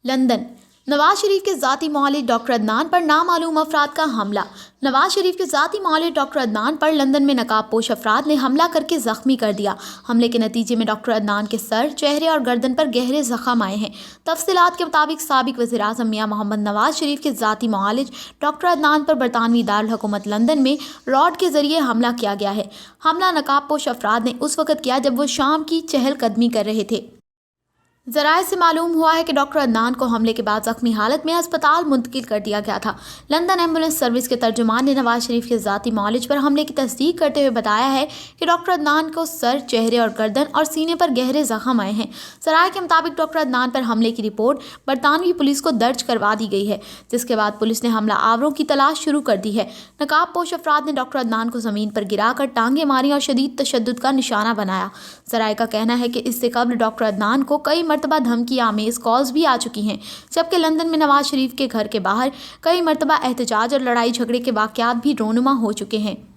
London. Nawaz Sharif के ज़ाती मौलिक डॉक्टर अदनान पर नामालूम अफराद का हमला। नवाज शरीफ के ज़ाती मौलिक डॉक्टर अदनान पर लंदन में नकाबपोश अफराद ने हमला करके ज़ख्मी कर दिया। हमले के नतीजे में डॉक्टर अदनान के सर, चेहरे और गर्दन पर गहरे जख्म आए हैं। तफसीलात के मुताबिक साबिक वज़ीर-ए-आज़म मियां मोहम्मद नवाज शरीफ के ज़ाती मौलिक डॉक्टर अदनान पर बरतानवी दारुल हुकूमत लंदन में रॉड के जरिए हमला किया गया है। हमला नकाबपोश अफराद ने उस वक्त किया जब वो शाम की चहलकदमी कर रहे थे। ज़राए से मालूम हुआ है कि डॉक्टर अदनान को हमले के बाद ज़ख्मी हालत में अस्पताल मुंतकिल कर दिया गया था। लंदन एम्बुलेंस सर्विस के तर्जुमान ने नवाज शरीफ के ज़ाती मौलिज पर हमले की तस्दीक करते हुए बताया है कि डॉक्टर अदनान को सर, चेहरे और गर्दन और सीने पर गहरे जख्म आए हैं। ज़राए के मुताबिक डॉक्टर अदनान पर हमले की रिपोर्ट बरतानवी पुलिस को दर्ज करवा दी गई है, जिसके बाद पुलिस ने हमला आवरों की तलाश शुरू कर दी है। नकाबपोश अफराद ने डॉक्टर अदनान को ज़मीन पर गिरा कर टांगे मारी और शदीद तशद्दुद का निशाना बनाया। ज़राए का कहना है कि इससे कबल डॉक्टर अदनान को कई मरतबा धमकी आमेज कॉल्स भी आ चुकी हैं, जबकि लंदन में नवाज शरीफ के घर के बाहर कई मरतबा एहतजाज और लड़ाई झगड़े के वाक़यात भी रोनुमा हो चुके हैं।